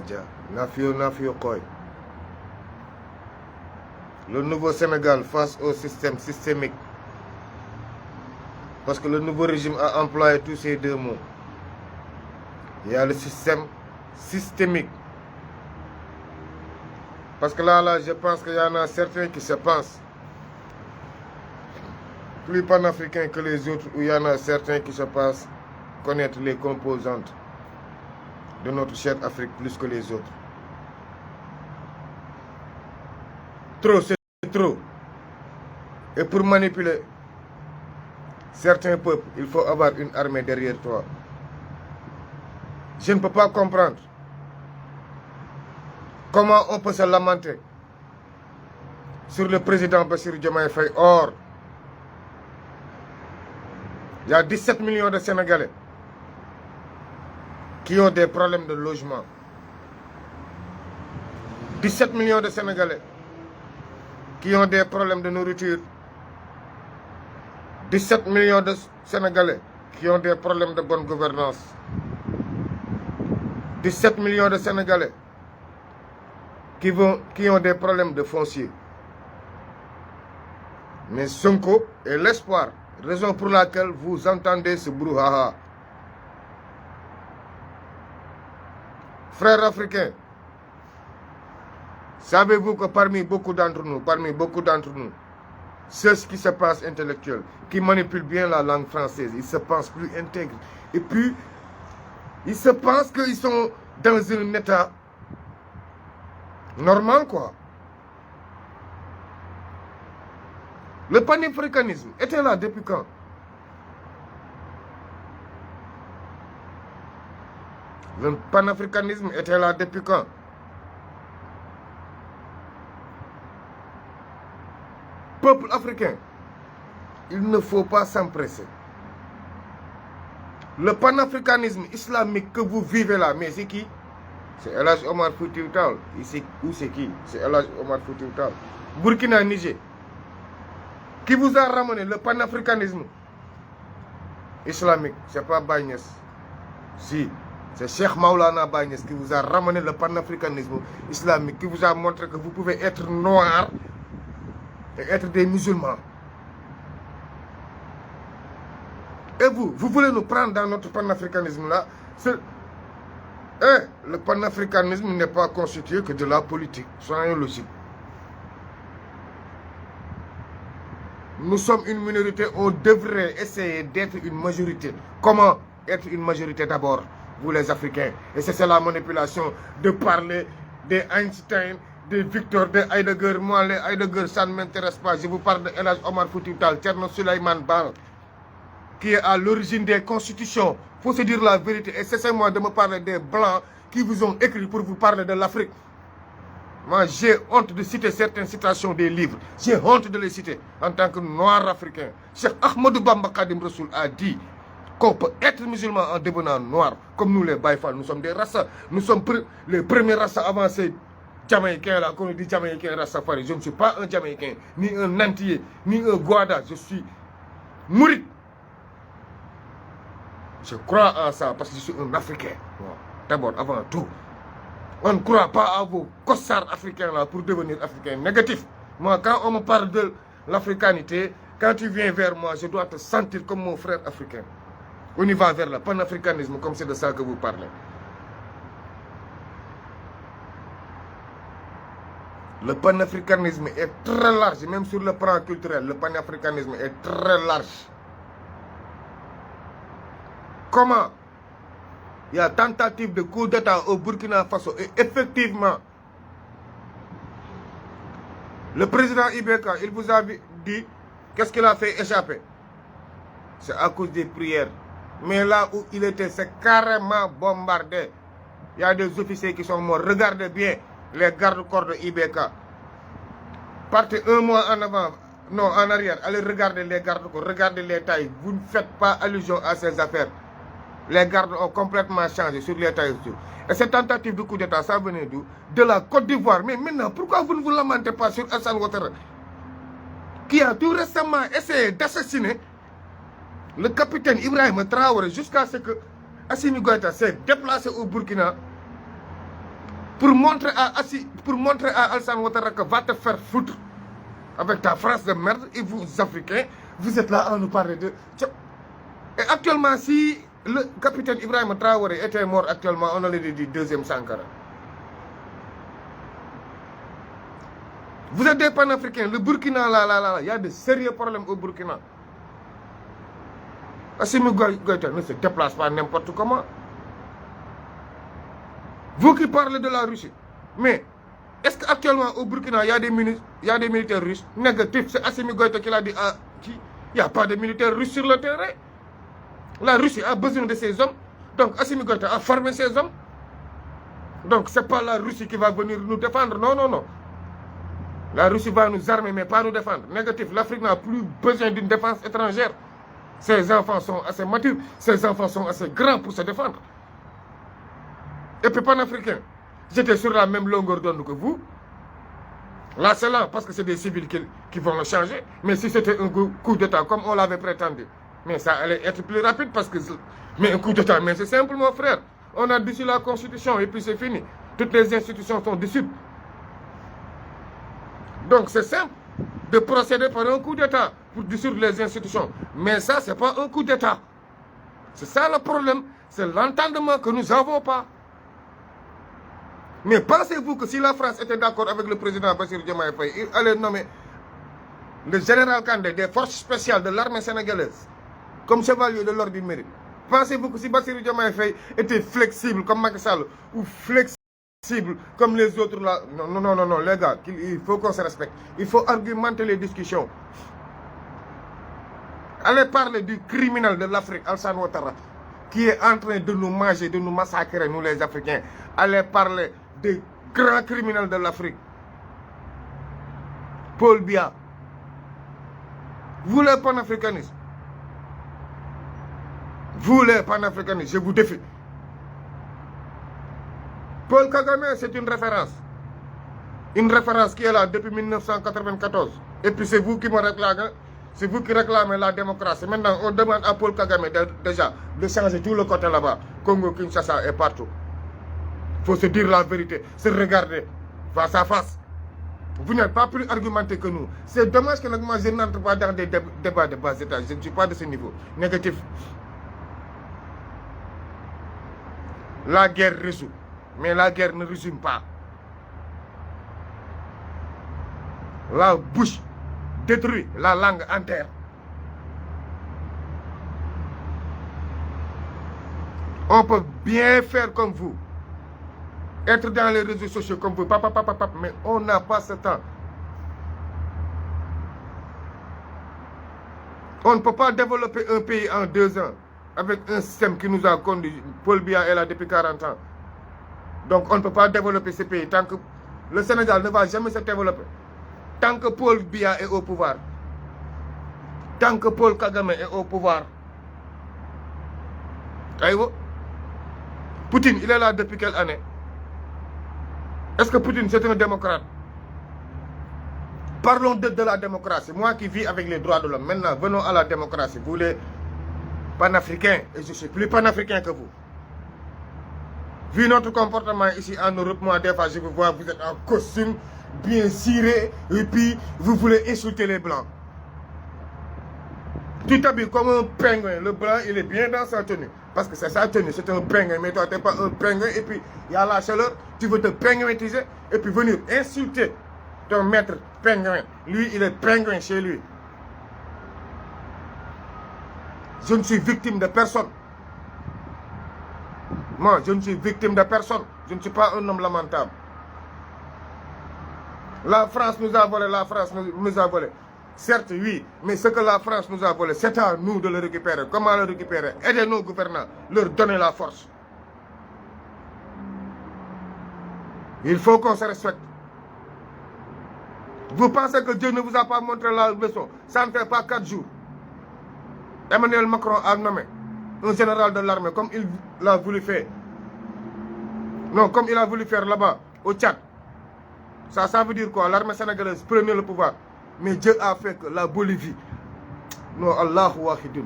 Dia. Nafio Koy. Le nouveau Sénégal face au système systémique. Parce que le nouveau régime a employé tous ces deux mots. Il y a le système systémique. Parce que là, je pense qu'il y en a certains qui se pensent plus panafricains que les autres, ou il y en a certains qui se pensent connaître les composantes de notre chère Afrique plus que les autres. Trop, c'est trop. Et pour manipuler certains peuples, il faut avoir une armée derrière toi. Je ne peux pas comprendre comment on peut se lamenter sur le président Bassirou Diomaye Faye. Or, il y a 17 millions de Sénégalais qui ont des problèmes de logement. 17 millions de Sénégalais qui ont des problèmes de nourriture. 17 millions de Sénégalais qui ont des problèmes de bonne gouvernance. 17 millions de Sénégalais qui ont des problèmes de foncier. Mais Sonko est l'espoir, raison pour laquelle vous entendez ce brouhaha. Frères africains, savez-vous que parmi beaucoup d'entre nous, ceux qui se pensent intellectuels, qui manipulent bien la langue française, ils se pensent plus intègres. Et puis, ils se pensent qu'ils sont dans un état normal, quoi. Le panafricanisme était là depuis quand? Le panafricanisme était là depuis quand? Peuple africain, il ne faut pas s'empresser. Le panafricanisme islamique que vous vivez là, mais c'est qui? C'est El Hadj Omar Foutiyou Tall. Où c'est qui? C'est El Hadj Omar Foutiyou Tall. Burkina, Niger. Qui vous a ramené le panafricanisme islamique? C'est pas Baye Niass. Si, c'est Cheikh Maulana Baye Niass qui vous a ramené le panafricanisme islamique, qui vous a montré que vous pouvez être noir et être des musulmans. Et vous voulez nous prendre dans notre panafricanisme là? Le panafricanisme n'est pas constitué que de la politique. Soyons logiques. Nous sommes une minorité, on devrait essayer d'être une majorité. Comment être une majorité d'abord, vous les Africains? Et c'est la manipulation de parler des Einstein, des Victor, des Heidegger. Moi, les Heidegger, ça ne m'intéresse pas. Je vous parle de El Hadj Omar Foutiyou Tall, Thierno Souleymane Baal, qui est à l'origine des constitutions. Il faut se dire la vérité. Et cessez-moi de me parler des Blancs qui vous ont écrit pour vous parler de l'Afrique. Moi, j'ai honte de citer certaines citations des livres. J'ai honte de les citer en tant que noir africain. Cheikh Ahmadou Bamba Khadim Rassoul a dit qu'on peut être musulman en devenant noir. Comme nous les Baye Fall, nous sommes des races. Nous sommes les premiers races avancées Jamaïcains là, comme on dit Jamaïcain Rastafari. Je ne suis pas un Jamaïcain, ni un Antillais, ni un Guada. Je suis mouride. Je crois en ça parce que je suis un Africain. D'abord, avant tout. On ne croit pas à vos costards africains là pour devenir africain négatif. Moi, quand on me parle de l'africanité, quand tu viens vers moi, je dois te sentir comme mon frère africain. On y va vers le panafricanisme, comme c'est de ça que vous parlez. Le panafricanisme est très large, même sur le plan culturel. Le panafricanisme est très large. Comment? Il y a tentative de coup d'État au Burkina Faso et effectivement, le président IBK, il vous a dit qu'est-ce qu'il a fait échapper? C'est à cause des prières. Mais là où il était, c'est carrément bombardé. Il y a des officiers qui sont morts. Regardez bien les gardes-corps de IBK. Partez un mois en avant, non, en arrière. Allez regarder les gardes-corps, regardez les tailles. Vous ne faites pas allusion à ces affaires. Les gardes ont complètement changé sur les tailles. Et cette tentative de coup d'État, ça venait d'où? De la Côte d'Ivoire. Mais maintenant, pourquoi vous ne vous lamentez pas sur Alassane Ouattara, qui a tout récemment essayé d'assassiner le capitaine Ibrahima Traoré jusqu'à ce que Assimi Goïta s'est déplacé au Burkina pour montrer à Alassane Ouattara que va te faire foutre avec ta phrase de merde, et vous, Africains, vous êtes là à nous parler de... Et actuellement, si le capitaine Ibrahim Traoré était mort actuellement, on aurait dit deuxième Sankara. Vous êtes des panafricains, le Burkina, là, il y a de sérieux problèmes au Burkina. Assimi Goïta ne se déplace pas n'importe comment. Vous qui parlez de la Russie, mais est-ce qu'actuellement au Burkina, il y a des militaires russes? Négatif, c'est Assimi Goïta qui l'a dit à qui? Il n'y a pas de militaires russes sur le terrain. La Russie a besoin de ses hommes. Donc Assimi Goïta a formé ses hommes. Donc ce n'est pas la Russie qui va venir nous défendre. Non, non, non. La Russie va nous armer, mais pas nous défendre. Négatif, l'Afrique n'a plus besoin d'une défense étrangère. Ses enfants sont assez matures. Ses enfants sont assez grands pour se défendre. Et puis panafricain, j'étais sur la même longueur d'onde que vous. Là, c'est là, parce que c'est des civils qui vont le changer. Mais si c'était un coup d'État, comme on l'avait prétendu, mais ça allait être plus rapide parce que... Mais un coup d'État, mais c'est simple, mon frère. On a dissous la Constitution et puis c'est fini. Toutes les institutions sont dissoutes. Donc c'est simple de procéder par un coup d'État pour dissoudre les institutions. Mais ça, ce n'est pas un coup d'État. C'est ça le problème. C'est l'entendement que nous n'avons pas. Mais pensez-vous que si la France était d'accord avec le président Bassirou Diomaye Faye, il allait nommer le général Kandé des forces spéciales de l'armée sénégalaise comme chevalier de l'ordre du mérite? Pensez-vous que si Bassirou Diomaye Faye était flexible comme Macky Sall ou flexible comme les autres là? Non, non, non, non, les gars, il faut qu'on se respecte. Il faut argumenter les discussions. Allez parler du criminel de l'Afrique, Alassane Ouattara, qui est en train de nous manger, de nous massacrer, nous les Africains. Allez parler des grands criminels de l'Afrique. Paul Biya. Vous les panafricanistes. Vous les panafricanistes, je vous défie. Paul Kagame, c'est une référence. Une référence qui est là depuis 1994. Et puis c'est vous qui me réclamez. C'est vous qui réclamez la démocratie. Maintenant, on demande à Paul Kagame déjà de changer tout le côté là-bas. Congo, Kinshasa et partout. Il faut se dire la vérité, se regarder face à face. Vous n'êtes pas plus argumenté que nous. C'est dommage que moi, je n'entre pas dans des débats de bas étage. Je ne suis pas de ce niveau. Négatif. La guerre résout. Mais la guerre ne résume pas. La bouche détruit, la langue enterre. On peut bien faire comme vous. Être dans les réseaux sociaux comme vous. Mais on n'a pas ce temps. On ne peut pas développer un pays en 2 ans avec un système qui nous a conduit. Paul Biya est là depuis 40 ans. Donc on ne peut pas développer ce pays tant que le Sénégal ne va jamais se développer. Tant que Paul Biya est au pouvoir. Tant que Paul Kagame est au pouvoir. Voyez-vous? Poutine, il est là depuis quelle année? Est-ce que Poutine, c'est un démocrate? Parlons de la démocratie. Moi qui vis avec les droits de l'homme. Maintenant, venons à la démocratie. Vous les panafricains, et je suis plus panafricain que vous. Vu notre comportement ici en Europe, moi, des fois, je vous vois, vous êtes en costume, bien ciré, et puis vous voulez insulter les Blancs. Tu t'habilles comme un pingouin. Le Blanc, il est bien dans sa tenue. Parce que c'est sa tenue, c'est un pingouin. Mais toi, tu n'es pas un pingouin, et puis il y a la chaleur, tu veux te pingouiniser, et puis venir insulter ton maître pingouin. Lui, il est pingouin chez lui. Je ne suis victime de personne. Moi, je ne suis victime de personne. Je ne suis pas un homme lamentable. La France nous a volé, la France nous a volé. Certes, oui, mais ce que la France nous a volé, c'est à nous de le récupérer. Comment le récupérer? Aider nos gouvernants, leur donner la force. Il faut qu'on se respecte. Vous pensez que Dieu ne vous a pas montré la leçon? Ça ne fait pas 4 jours. Emmanuel Macron a nommé un général de l'armée comme il l'a voulu faire. Non, comme il a voulu faire là-bas, au Tchad. Ça veut dire quoi? L'armée sénégalaise prenait le pouvoir. Mais Dieu a fait que la Bolivie... Non, Allahu Wahidun.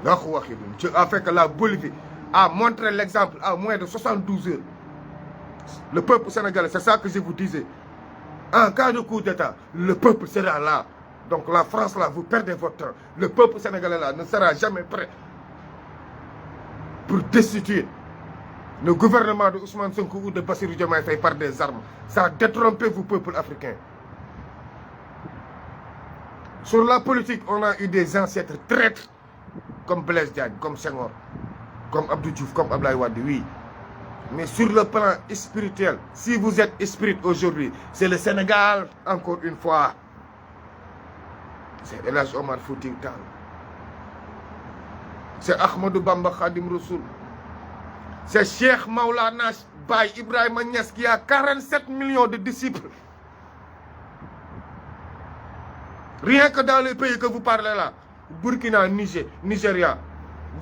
Allahu Wahidun. Dieu a fait que la Bolivie a montré l'exemple à moins de 72 heures. Le peuple sénégalais, c'est ça que je vous disais. En cas de coup d'État, le peuple sera là. Donc la France, là, vous perdez votre temps. Le peuple sénégalais, là, ne sera jamais prêt pour destituer le gouvernement de Ousmane Sonko ou de Bassirou Diomaye Faye par des armes. Ça a détrompé vous, peuple africain. Sur la politique, on a eu des ancêtres traîtres comme Blaise Diagne, comme Senghor, comme Abdou Diouf, comme Abdoulaye Wade, oui. Mais sur le plan spirituel, si vous êtes spirit aujourd'hui, c'est le Sénégal, encore une fois. C'est El Hadj Omar Foutiyou Tall. C'est Ahmadou Bamba Khadim Rassoul. C'est Cheikh Maulana Baye Ibrahima Niass qui a 47 millions de disciples. Rien que dans les pays que vous parlez là, Burkina, Niger, Nigeria,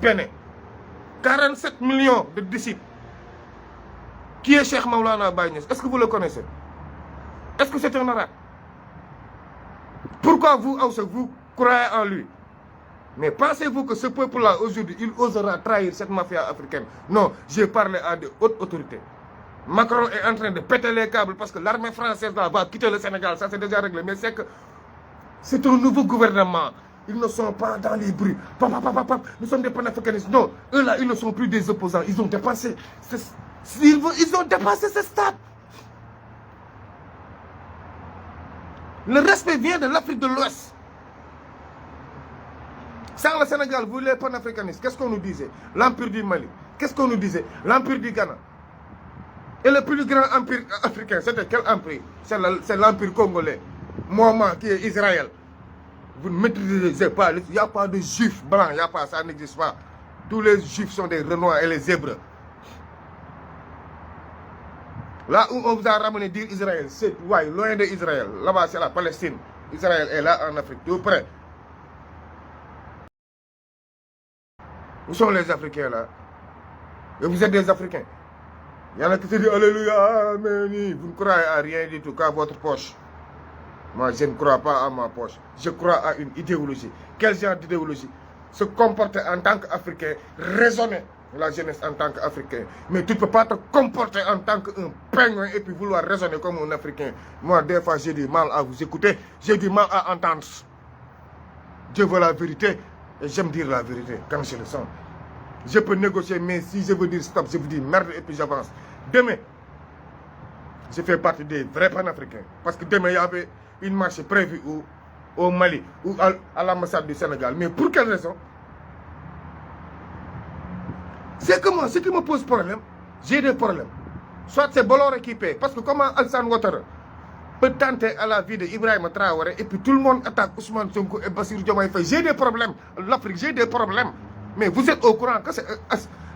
Bénin, 47 millions de disciples. Qui est Cheikh Maulana Baye Niass? Est-ce que vous le connaissez? Est-ce que c'est un arabe? Pourquoi vous croyez en lui? Mais pensez-vous que ce peuple-là, aujourd'hui, il osera trahir cette mafia africaine? Non, j'ai parlé à de hautes autorités. Macron est en train de péter les câbles parce que l'armée française là, va quitter le Sénégal. Ça, c'est déjà réglé. Mais c'est que c'est un nouveau gouvernement. Ils ne sont pas dans les bruits. Nous sommes des panafricanistes. Non, eux là, ils ne sont plus des opposants. Ils ont dépassé. Ils ont dépassé ce stade. Le respect vient de l'Afrique de l'Ouest. Sans le Sénégal, vous les panafricanistes, qu'est-ce qu'on nous disait? L'Empire du Mali. Qu'est-ce qu'on nous disait? L'Empire du Ghana. Et le plus grand empire africain, c'était quel empire? C'est l'Empire congolais. Mohamed, qui est Israël. Vous ne maîtrisez pas. Il n'y a pas de juifs blancs. Il n'y a pas, ça n'existe pas. Tous les juifs sont des Renois et les Hébreux. Là où on vous a ramené dire Israël, c'est loin de Israël. Là-bas, c'est la Palestine. Israël est là en Afrique, tout près. Où sont les Africains là? Et vous êtes des Africains. Il y en a qui se disent Alléluia, Amen. Vous ne croyez à rien du tout qu'à votre poche. Moi, je ne crois pas à ma poche. Je crois à une idéologie. Quel genre d'idéologie? Se comporter en tant qu'Africain, raisonner la jeunesse en tant qu'Africain. Mais tu ne peux pas te comporter en tant qu'un pingouin et puis vouloir raisonner comme un Africain. Moi, des fois, j'ai du mal à vous écouter. J'ai du mal à entendre. Dieu veut la vérité. Et j'aime dire la vérité quand je le sens. Je peux négocier, mais si je veux dire stop, je vous dis merde et puis j'avance. Demain, je fais partie des vrais panafricains. Parce que demain, il y avait une marche prévue au Mali ou à l'ambassade du Sénégal. Mais pour quelle raison? C'est que moi, ce qui me pose problème, j'ai des problèmes. Soit c'est Bolloré qui paie. Parce que comment Alassane Ouattara peut tenter à la vie de Ibrahima Traoré et puis tout le monde attaque Ousmane Sonko et Bassirou Diomaye Faye. J'ai des problèmes. L'Afrique, j'ai des problèmes. Mais vous êtes au courant que c'est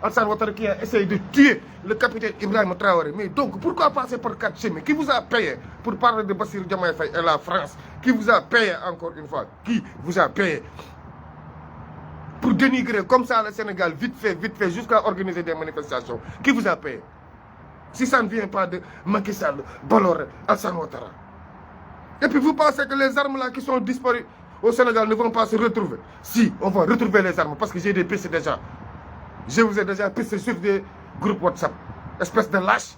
Alassane Ouattara qui a essayé de tuer le capitaine Ibrahima Traoré. Mais donc, pourquoi passer par 4 chemins? Qui vous a payé pour parler de Bassirou Diomaye Faye et la France? Qui vous a payé encore une fois? Qui vous a payé pour dénigrer comme ça le Sénégal, vite fait, jusqu'à organiser des manifestations? Qui vous a payé? Si ça ne vient pas de Macky Sall, Bolloré, Alassane Ouattara. Et puis vous pensez que les armes là qui sont disparues au Sénégal ne vont pas se retrouver? Si, on va retrouver les armes parce que j'ai des pistes déjà. Je vous ai déjà pisté sur des groupes WhatsApp. Espèce de lâche.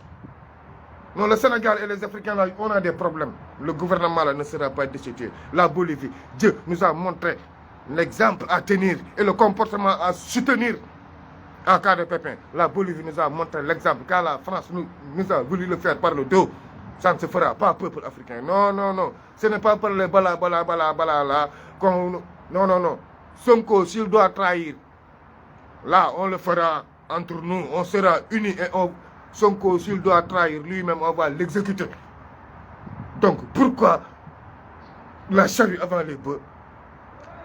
Non, le Sénégal et les Africains là, on a des problèmes. Le gouvernement là ne sera pas destitué. La Bolivie, Dieu nous a montré l'exemple à tenir et le comportement à soutenir en cas de pépin. La Bolivie nous a montré l'exemple. Quand la France nous a voulu le faire par le dos, ça ne se fera pas, peuple africain. Non, non, non. Ce n'est pas par les bala là. Non, non, non. Sonko, s'il doit trahir, là, on le fera entre nous. On sera unis et Sonko, s'il doit trahir, lui-même, on va l'exécuter. Donc, pourquoi la charrue avant les bœufs?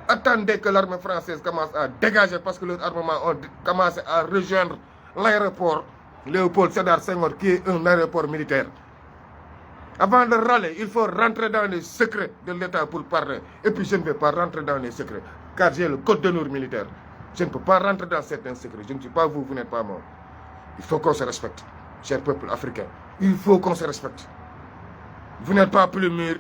Attendez que l'armée française commence à dégager parce que leurs armements ont commencé à rejoindre l'aéroport Léopold Sédar Senghor qui est un aéroport militaire. Avant de râler, il faut rentrer dans les secrets de l'État pour parler. Et puis je ne vais pas rentrer dans les secrets car j'ai le code d'honneur militaire. Je ne peux pas rentrer dans certains secrets. Je ne suis pas vous, vous n'êtes pas moi. Il faut qu'on se respecte, cher peuple africain. Il faut qu'on se respecte. Vous n'êtes pas plus mûr,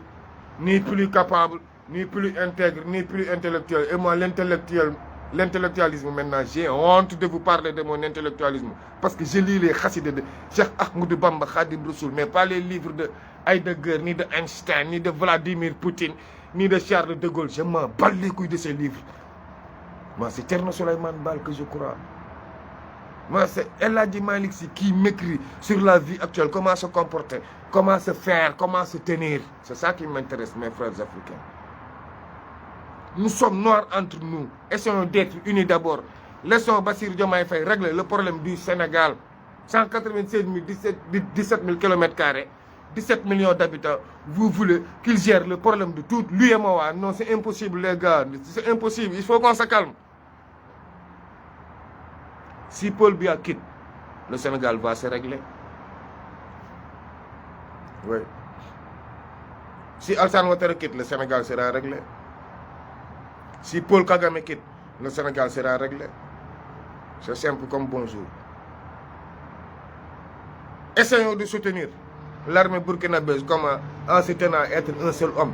ni plus capable, ni plus intègre, ni plus intellectuel. Et moi, l'intellectuel, l'intellectualisme maintenant. J'ai honte de vous parler de mon intellectualisme. Parce que je lis les chassides de Cheikh Ahmadou Bamba Khadim Rassoul, mais pas les livres de Heidegger, ni de Einstein, ni de Vladimir Poutine, ni de Charles de Gaulle. Je m'en bats les couilles de ces livres. Moi, c'est Thierno Souleymane Baal que je crois. Moi, c'est El Hadji Malick Sy qui m'écrit sur la vie actuelle, comment se comporter, comment se faire, comment se tenir. C'est ça qui m'intéresse, mes frères africains. Nous sommes noirs entre nous. Essayons d'être unis d'abord. Laissons Bassirou Diomaye Faye régler le problème du Sénégal. 196 000, 17 000 km², 17 millions d'habitants. Vous voulez qu'il gère le problème de tout l'UEMOA? Non, c'est impossible, les gars. C'est impossible. Il faut qu'on se calme. Si Paul Biya quitte, le Sénégal va se régler. Oui. Si Alassane Ouattara quitte, le Sénégal sera réglé. Si Paul Kagame quitte, le Sénégal sera réglé. C'est simple comme bonjour. Essayons de soutenir l'armée burkinabèse comme en se tenant à être un seul homme.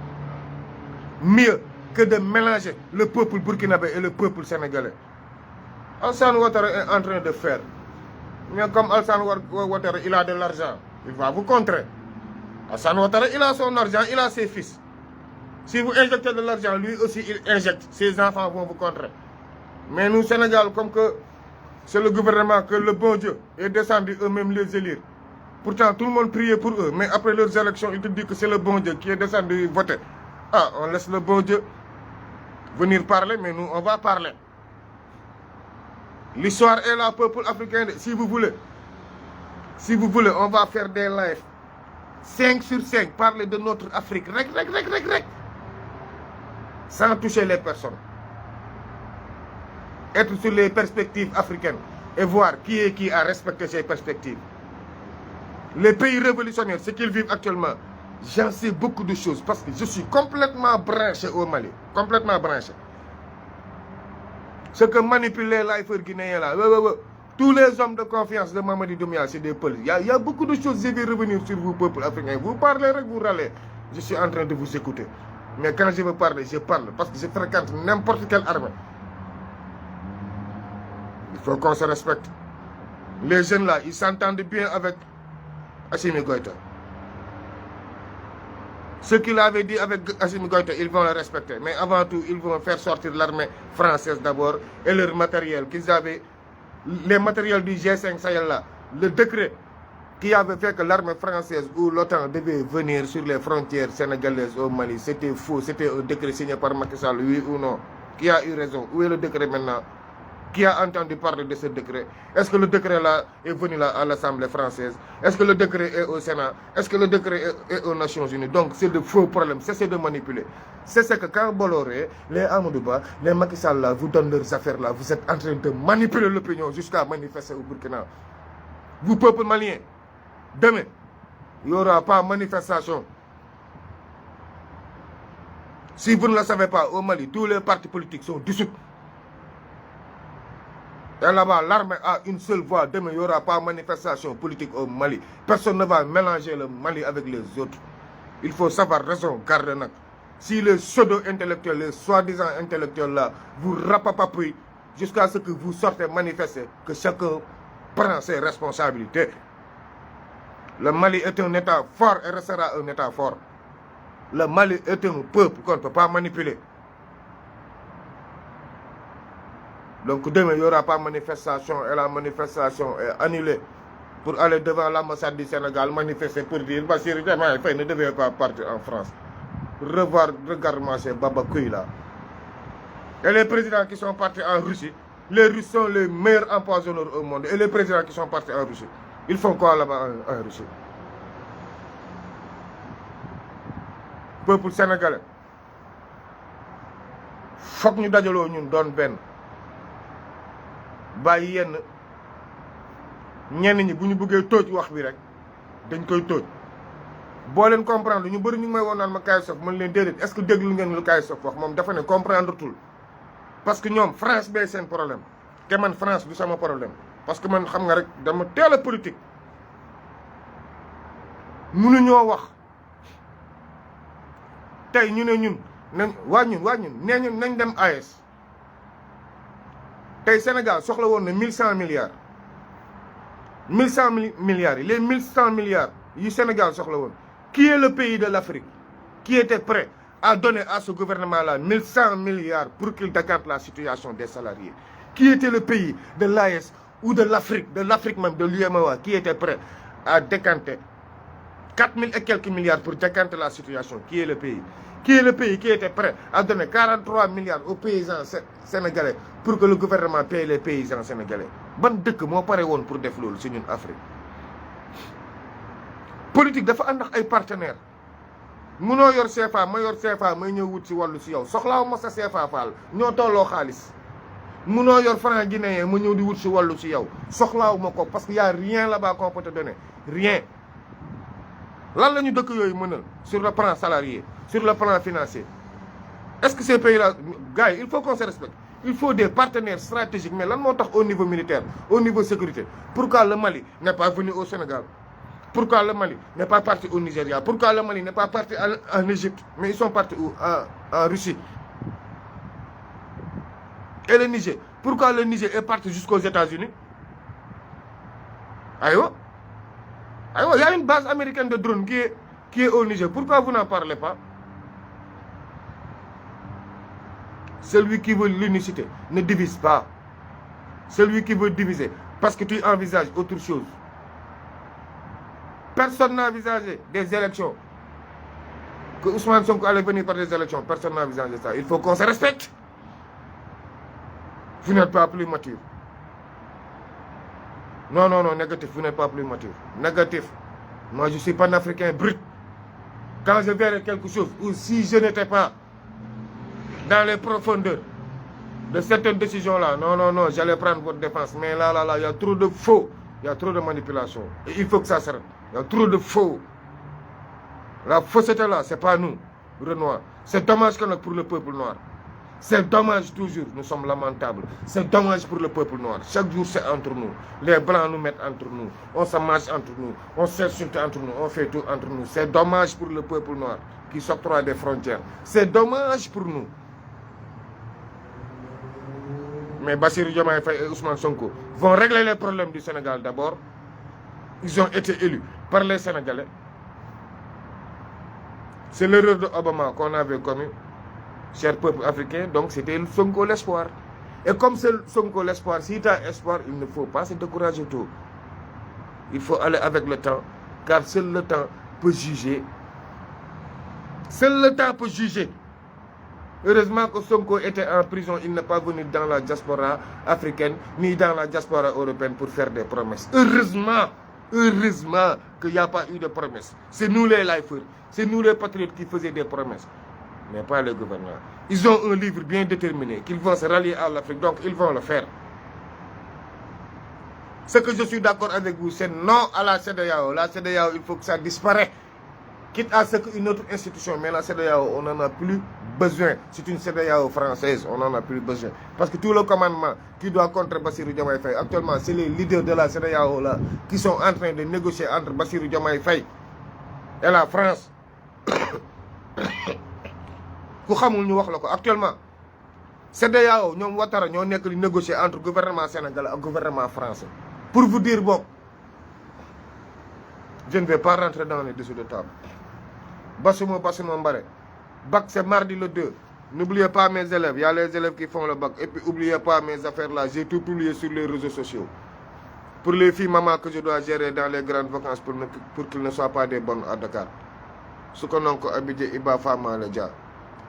Mieux que de mélanger le peuple burkinabé et le peuple sénégalais. Alassane Ouattara est en train de faire. Mais comme Alassane Ouattara, il a de l'argent, il va vous contrer. Alassane Ouattara, il a son argent, il a ses fils. Si vous injectez de l'argent, lui aussi il injecte. Ses enfants vont vous contrer. Mais nous, Sénégal, comme que c'est le gouvernement, que le bon Dieu est descendu eux-mêmes les élire. Pourtant, tout le monde priait pour eux. Mais après leurs élections, ils te disent que c'est le bon Dieu qui est descendu voter. Ah, on laisse le bon Dieu venir parler, mais nous, on va parler. L'histoire est là, peuple africain. Si vous voulez, on va faire des lives. 5 sur 5, parler de notre Afrique. Rec. Sans toucher les personnes. Être sur les perspectives africaines et voir qui est qui a respecté ces perspectives. Les pays révolutionnaires, ce qu'ils vivent actuellement, j'en sais beaucoup de choses parce que je suis complètement branché au Mali. Complètement branché. Ce que manipulent les lifers guinéens là, tous les hommes de confiance de Mamadi Doumbouya, c'est des peuples. Il y a beaucoup de choses, je vais revenir sur vous, peuple africain. Vous parlez, vous râlez. Je suis en train de vous écouter. Mais quand je veux parler, je parle parce que je fréquente n'importe quelle armée. Il faut qu'on se respecte. Les jeunes là, ils s'entendent bien avec Assimi Goïta. Ce qu'il avait dit avec Assimi Goïta, ils vont le respecter. Mais avant tout, ils vont faire sortir l'armée française d'abord et leur matériel qu'ils avaient. Les matériels du G5 Sahel là. Le décret qui avait fait que l'armée française ou l'OTAN devait venir sur les frontières sénégalaises au Mali, c'était faux. C'était un décret signé par Macky Sall, oui ou non? Qui a eu raison? Où est le décret maintenant? Qui a entendu parler de ce décret? Est-ce que le décret là est venu là à l'Assemblée française? Est-ce que le décret est au Sénat? Est-ce que le décret est aux Nations Unies? Donc c'est de faux problèmes, cessez de manipuler. C'est ce que quand Bolloré, les Amadouba, les Macky Sall là, vous donnent leurs affaires là, vous êtes en train de manipuler l'opinion jusqu'à manifester au Burkina. Vous, peuple malien, demain, il n'y aura pas de manifestation. Si vous ne le savez pas, au Mali, tous les partis politiques sont dissous. Et là-bas, l'armée a une seule voix. Demain, il n'y aura pas de manifestation politique au Mali. Personne ne va mélanger le Mali avec les autres. Il faut savoir raison garder. Si les pseudo-intellectuels, les soi-disant intellectuels là, vous rapapapouillent jusqu'à ce que vous sortez manifester, que chacun prend ses responsabilités. Le Mali est un État fort et restera un État fort. Le Mali est un peuple qu'on ne peut pas manipuler. Donc demain, il n'y aura pas de manifestation et la manifestation est annulée pour aller devant l'ambassade du Sénégal manifester pour dire Bassirou Diomaye Faye ne devait pas partir en France. Regarde-moi ces babacouilles là. Et les présidents qui sont partis en Russie, les Russes sont les meilleurs empoisonneurs au monde. Et les présidents qui sont partis en Russie, ils font quoi là-bas en Russie? Peuple sénégalais, faut que nous dajaloo ñun doon benn. Bàyyi yenn ñenn ñi bu ñu bëggee tóoj wax bi rek dañ koy tóoj boo leen comprendre ñu bëri ñu ngi may woon naan ma Kayz Fof man leen déedéet est-ce que déglu ngeen lu Kayz Fof wax moom dafa ne comprendre tout parce que ñoom France bee seen problème te man France du sama problème parce que man xam nga rek dama teel a politique mënuñoo wax tey ñu ne ñun nañ waa ñun nee ñun nañ dem AES tey Sénégal soxla woon na 1100 milliards 1100 milliards les 1100 milliards yu Sénégal soxla woon qui est le pays de l'Afrique qui était prêt à donner à ce gouvernement-là 1100 milliards pour qu'il décante la situation des salariés? Qui était le pays de l'AES ou de l'Afrique même, de l'UEMOA, qui était prêt à décanter 4000 et quelques milliards pour décanter la situation? Qui est le pays? Qui est le pays qui était prêt à donner 43 milliards aux paysans sénégalais pour que le gouvernement paye les paysans sénégalais? Ban dëkk moo pare woon pour def loolu si ñun Afrique? Politique dafa ànd ak ay partenaires. munoo yor CFA ma yor CFA may ñëw wut si wàllu si yow soxlaaw ma sa CFA faal ñoo tolloo xaalis. munoo yor franc guinéen ma ñëw di wut si wàllu si yow soxlaaw ma ko parce que y a rien là-bas qu'on peut te donner rien. lan la ñu dëkk yooyu mënal sur le plan salarié, sur le plan financier? Est-ce que ces pays-là, gars, il faut qu'on se respecte. Il faut des partenaires stratégiques. Mais là, au niveau militaire, au niveau sécurité, pourquoi le Mali n'est pas venu au Sénégal? Pourquoi le Mali n'est pas parti au Nigeria? Pourquoi le Mali n'est pas parti en Égypte? Mais ils sont partis où? En Russie. Et le Niger? Pourquoi le Niger est parti jusqu'aux États-Unis? Aïe, il y a une base américaine de drones qui est au Niger. Pourquoi vous n'en parlez pas? Celui qui veut l'unicité ne divise pas. Celui qui veut diviser, parce que tu envisages autre chose. Personne n'a envisagé des élections. Que Ousmane Sonko allait venir par des élections. Personne n'a envisagé ça. Il faut qu'on se respecte. Vous n'êtes pas plus mature. Non, négatif, vous n'êtes pas plus mature. Négatif. Moi, je suis panafricain brut. Quand je verrai quelque chose, ou si je n'étais pas dans les profondeurs de certaines décisions-là, non, j'allais prendre votre défense. Mais là, il y a trop de faux. Il y a trop de manipulation. Et il faut que ça s'arrête. Il y a trop de faux. La fausseté là, c'est pas nous, Renoir. C'est dommage que pour le peuple noir. C'est dommage toujours, nous sommes lamentables. C'est dommage pour le peuple noir. Chaque jour, c'est entre nous. Les Blancs nous mettent entre nous. On se marche entre nous. On s'insulte entre nous. On fait tout entre nous. C'est dommage pour le peuple noir qui s'octroie des frontières. C'est dommage pour nous. Mais Bassirou Diomaye Faye et Ousmane Sonko vont régler les problèmes du Sénégal d'abord. Ils ont été élus par les Sénégalais. C'est l'erreur de Obama qu'on avait commis, cher peuple africain. Donc c'était Sonko l'espoir. Et comme c'est Sonko l'espoir, si tu as espoir, il ne faut pas se décourager tout. Il faut aller avec le temps, car seul le temps peut juger. Seul le temps peut juger. Heureusement que Sonko était en prison, il n'est pas venu dans la diaspora africaine, ni dans la diaspora européenne pour faire des promesses. Heureusement qu'il n'y a pas eu de promesses. C'est nous les lifers, c'est nous les patriotes qui faisaient des promesses, mais pas les gouvernants. Ils ont un livre bien déterminé, qu'ils vont se rallier à l'Afrique, donc ils vont le faire. Ce que je suis d'accord avec vous, c'est non à la CEDEAO. La CEDEAO, il faut que ça disparaisse. Quitte à ce qu'une autre institution, mais la CEDEAO, on n'en a plus besoin. C'est une CEDEAO française, on n'en a plus besoin. Parce que tout le commandement qui doit contre Bassirou Diomaye Faye, actuellement, c'est les leaders de la CEDEAO là, qui sont en train de négocier entre Bassirou Diomaye Faye et la France. Actuellement, CEDEAO, nous avons négocié entre le gouvernement sénégalais et le gouvernement français. Pour vous dire, bon, je ne vais pas rentrer dans les dessous de table. Bassouma Mbare. Bac, c'est mardi le 2. N'oubliez pas mes élèves. Il y a les élèves qui font le bac. Et puis, n'oubliez pas mes affaires là. J'ai tout publié sur les réseaux sociaux. Pour les filles, maman, que je dois gérer dans les grandes vacances pour qu'ils ne soient pas des bonnes à Dakar. Ce qu'on a habité, Iba Fama, le dia.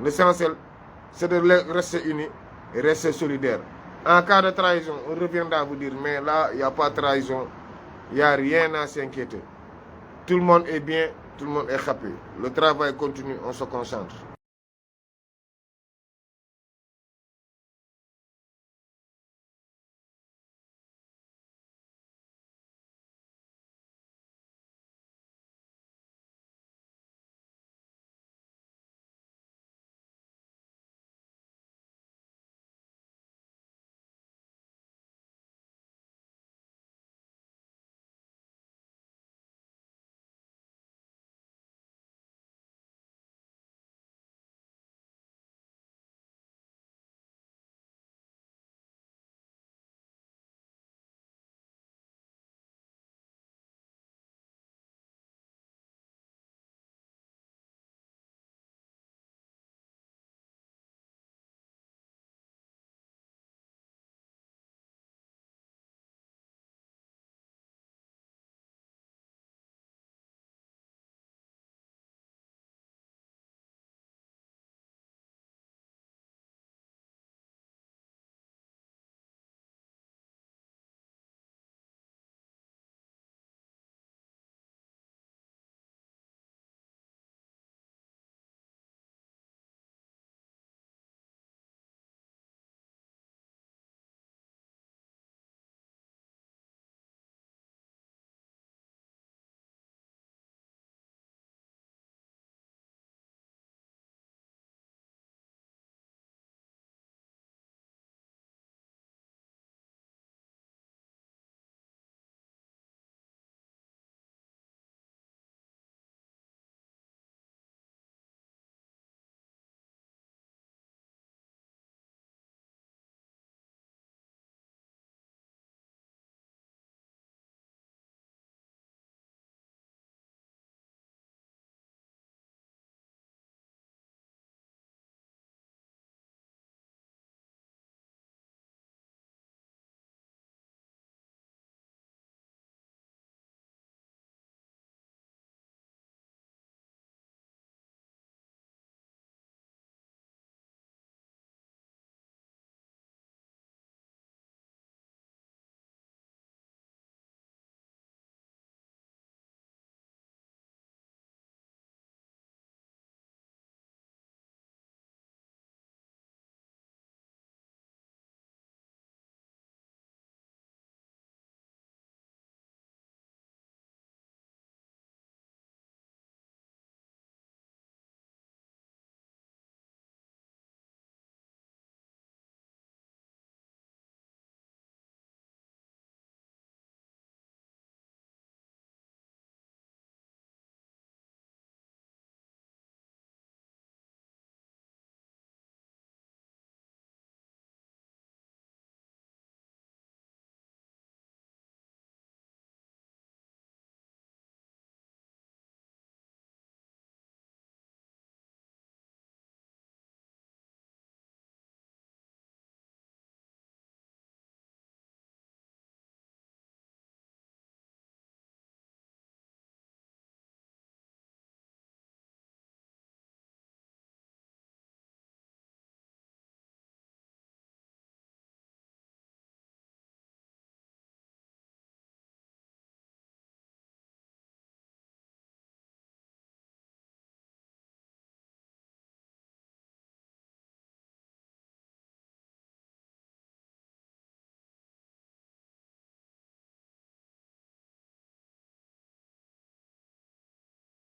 L'essentiel, c'est de rester unis et rester solidaires. En cas de trahison, on reviendra vous dire, mais là, il n'y a pas de trahison. Il n'y a rien à s'inquiéter. Tout le monde est bien, tout le monde est happy. Le travail continue, on se concentre.